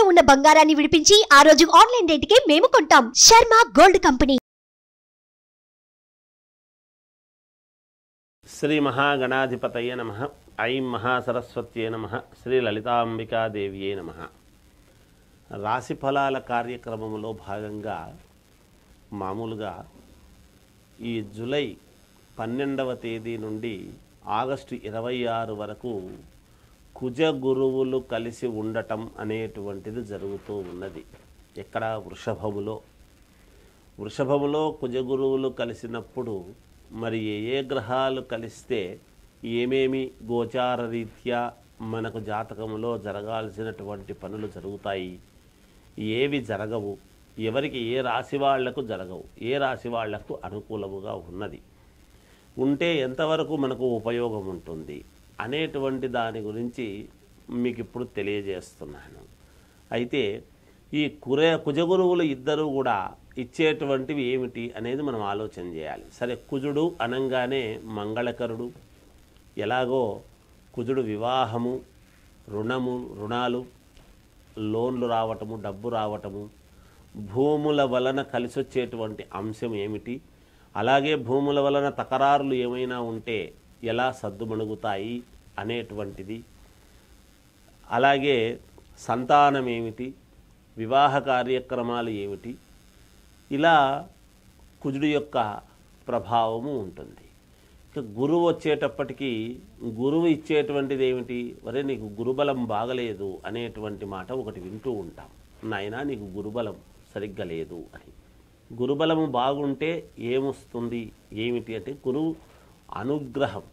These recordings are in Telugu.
తాకట్టులో ఉన్న బంగారాన్ని విడిపించి ఆ రోజు ఆన్లైన్ రేటుకే మేము కొంటాం. Sharma gold company. శ్రీ మహాగణాధిపతయే నమః. ఐం మహాసరస్వత్యే నమః. శ్రీ లలితాంబికాదేవియే నమః. రాశి ఫలాల కార్యక్రమంలో భాగంగా మామూలుగా ఈ జూలై 12వ తేదీ నుండి ఆగస్టు 26 వరకు కుజ గురువులు కలిసి ఉండటం అనేటువంటిది జరుగుతూ ఉన్నది. ఎక్కడ? వృషభములో కుజ గురువులు కలిసినప్పుడు మరి ఏ గ్రహాలు కలిస్తే ఏమేమి గోచార రీత్యా మనకు జాతకములో జరగాల్సినటువంటి పనులు జరుగుతాయి, ఏవి జరగవు, ఎవరికి ఏ రాశి వాళ్లకు జరగవు, ఏ రాశి వాళ్లకు అనుకూలముగా ఉన్నది, ఉంటే ఎంతవరకు మనకు ఉపయోగం ఉంటుంది అనేటువంటి దాని గురించి మీకు ఇప్పుడు తెలియజేస్తున్నాను. అయితే ఈ కుజగురువులు ఇద్దరు కూడా ఇచ్చేటువంటివి ఏమిటి అనేది మనం ఆలోచన చేయాలి. సరే, కుజుడు అనంగానే మంగళకరుడు. ఎలాగో కుజుడు వివాహము, రుణాలు, లోన్లు రావటము, డబ్బు రావటము, భూముల వలన కలిసి వచ్చేటువంటి అంశం ఏమిటి, అలాగే భూముల వలన తకరారులు ఏమైనా ఉంటే ఎలా సద్దుమణుగుతాయి అనేటువంటిది, అలాగే సంతానం ఏమిటి, వివాహ కార్యక్రమాలు ఏమిటి, ఇలా కుజుడు యొక్క ప్రభావము ఉంటుంది. ఇక గురువు వచ్చేటప్పటికీ గురువు ఇచ్చేటువంటిది ఏమిటి? వరే నీకు గురుబలం బాగలేదు అనేటువంటి మాట ఒకటి వింటూ ఉంటాం. నాయనా నీకు గురుబలం సరిగ్గా లేదు అని. గురుబలము బాగుంటే ఏమొస్తుంది ఏమిటి అంటే గురువు అనుగ్రహం.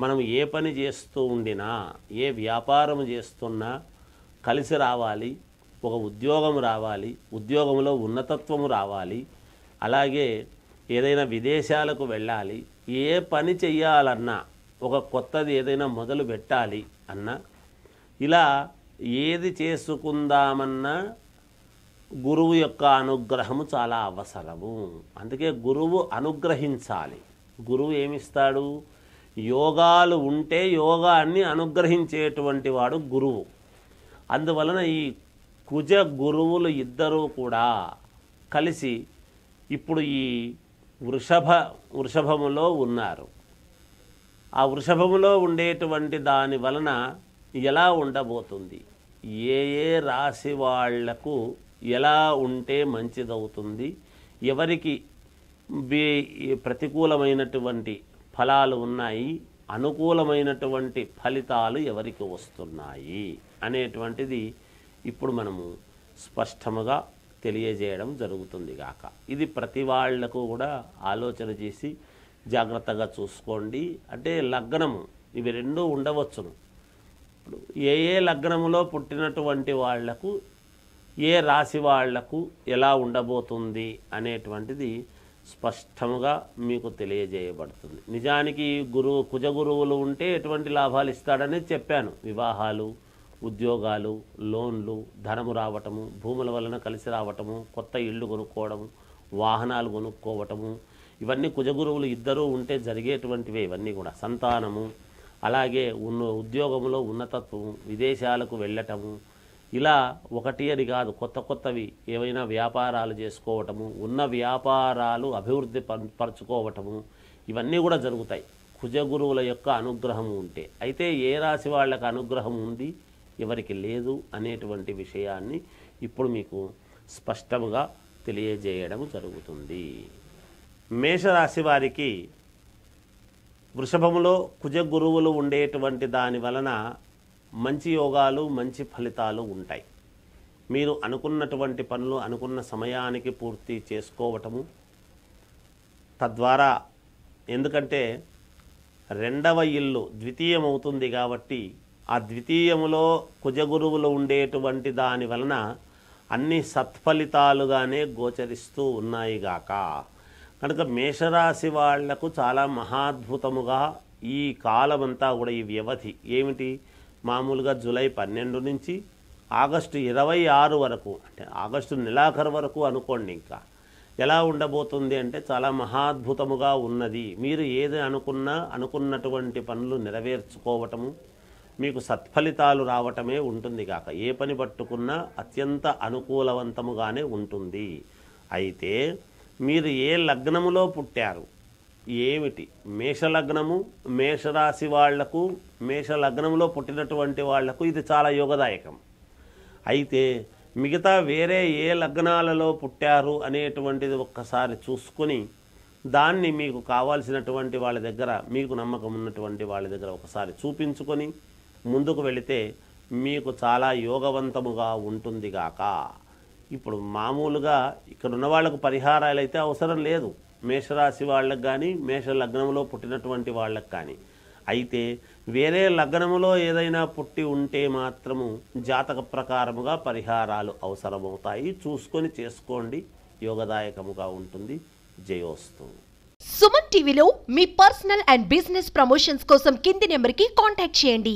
మనం ఏ పని చేస్తూ ఉండినా, ఏ వ్యాపారం చేస్తున్నా కలిసి రావాలి, ఒక ఉద్యోగం రావాలి, ఉద్యోగంలో ఉన్నతత్వము రావాలి, అలాగే ఏదైనా విదేశాలకు వెళ్ళాలి, ఏ పని చెయ్యాలన్నా, ఒక కొత్తది ఏదైనా మొదలు పెట్టాలి అన్నా, ఇలా ఏది చేసుకుందామన్నా గురువు యొక్క అనుగ్రహము చాలా అవసరము. అందుకే గురువు అనుగ్రహించాలి. గురువు ఏమిస్తాడు? యోగాలు ఉంటే యోగాన్ని అనుగ్రహించేటువంటి వాడు గురువు. అందువలన ఈ కుజ గురువులు ఇద్దరూ కూడా కలిసి ఇప్పుడు ఈ వృషభములో ఉన్నారు. ఆ వృషభములో ఉండేటువంటి దాని వలన ఎలా ఉండబోతుంది, ఏ రాశి వాళ్లకు ఎలా ఉంటే మంచిదవుతుంది, ఎవరికి ప్రతికూలమైనటువంటి ఫలాలు ఉన్నాయి, అనుకూలమైనటువంటి ఫలితాలు ఎవరికి వస్తున్నాయి అనేటువంటిది ఇప్పుడు మనము స్పష్టముగా తెలియజేయడం జరుగుతుంది గాక. ఇది ప్రతి వాళ్లకు కూడా ఆలోచన చేసి జాగ్రత్తగా చూసుకోండి. అంటే లగ్నము ఇవి రెండూ ఉండవచ్చును. ఇప్పుడు ఏ లగ్నములో పుట్టినటువంటి వాళ్లకు ఏ రాశి వాళ్లకు ఎలా ఉండబోతుంది అనేటువంటిది స్పష్టముగా మీకు తెలియజేయబడుతుంది. నిజానికి కుజ గురువులు ఉంటే ఎటువంటి లాభాలు ఇస్తాడని చెప్పాను. వివాహాలు, ఉద్యోగాలు, లోన్లు, ధనము రావటము, భూముల వలన కలిసి రావటము, కొత్త ఇళ్ళు కొనుక్కోవడము, వాహనాలు కొనుక్కోవటము, ఇవన్నీ కుజగురువులు ఇద్దరూ ఉంటే జరిగేటువంటివే. ఇవన్నీ కూడా సంతానము, అలాగే ఉద్యోగంలో ఉన్నతత్వము, విదేశాలకు వెళ్ళటము, ఇలా ఒకటి అని కాదు, కొత్తవి ఏవైనా వ్యాపారాలు చేసుకోవటము, ఉన్న వ్యాపారాలు అభివృద్ధి పరచుకోవటము, ఇవన్నీ కూడా జరుగుతాయి కుజగురువుల యొక్క అనుగ్రహం ఉంటే. అయితే ఏ రాశి వాళ్ళకి అనుగ్రహం ఉంది, ఎవరికి లేదు అనేటువంటి విషయాన్ని ఇప్పుడు మీకు స్పష్టంగా తెలియజేయడం జరుగుతుంది. మేషరాశి వారికి వృషభములో కుజ గురువులు ఉండేటువంటి దాని వలన మంచి యోగాలు, మంచి ఫలితాలు ఉంటాయి. మీరు అనుకున్నటువంటి పనులు అనుకున్న సమయానికి పూర్తి చేసుకోవటము, తద్వారా ఎందుకంటే రెండవ ఇల్లు ద్వితీయమవుతుంది కాబట్టి ఆ ద్వితీయములో కుజగురువులు ఉండేటువంటి దాని వలన అన్ని సత్ఫలితాలుగానే గోచరిస్తూ ఉన్నాయి గాక. కనుక మేషరాశి వాళ్లకు చాలా మహాద్భుతముగా ఈ కాలమంతా కూడా, ఈ వ్యవధి ఏమిటి, మామూలుగా జూలై 12 నుంచి ఆగస్టు 26 వరకు, అంటే ఆగస్టు నెలాఖరు వరకు అనుకోండి. ఇంకా ఎలా ఉండబోతుంది అంటే చాలా మహాద్భుతముగా ఉన్నది. మీరు ఏది అనుకున్నటువంటి పనులు నెరవేర్చుకోవటము, మీకు సత్ఫలితాలు రావటమే ఉంటుంది కాక ఏ పని పట్టుకున్నా అత్యంత అనుకూలవంతముగానే ఉంటుంది. అయితే మీరు ఏ లగ్నములో పుట్టారు ఏమిటి? మేషలగ్నము, మేషరాశి వాళ్లకు, మేషలగ్నంలో పుట్టినటువంటి వాళ్లకు ఇది చాలా యోగదాయకం. అయితే మిగతా వేరే ఏ లగ్నాలలో పుట్టారు అనేటువంటిది ఒక్కసారి చూసుకొని దాన్ని మీకు కావాల్సినటువంటి వాళ్ళ దగ్గర, మీకు నమ్మకం ఉన్నటువంటి వాళ్ళ దగ్గర ఒకసారి చూపించుకొని ముందుకు వెళితే మీకు చాలా యోగవంతముగా ఉంటుంది గాక. ఇప్పుడు మామూలుగా ఇక్కడ ఉన్న వాళ్ళకు పరిహారాలు అయితే అవసరం లేదు, మేషరాశి వాళ్ళకు కానీ మేష లగ్నంలో పుట్టినటువంటి వాళ్ళకు కానీ. అయితే వేరే లగ్నములో ఏదైనా పుట్టి ఉంటే మాత్రము జాతక ప్రకారముగా పరిహారాలు అవసరమవుతాయి. చూసుకొని చేసుకోండి, యోగదాయకముగా ఉంటుంది. జయోస్తు. సుమన్ టీవీలో మీ పర్సనల్ అండ్ బిజినెస్ ప్రమోషన్స్ కోసం కింది నెంబర్కి కాంటాక్ట్ చేయండి.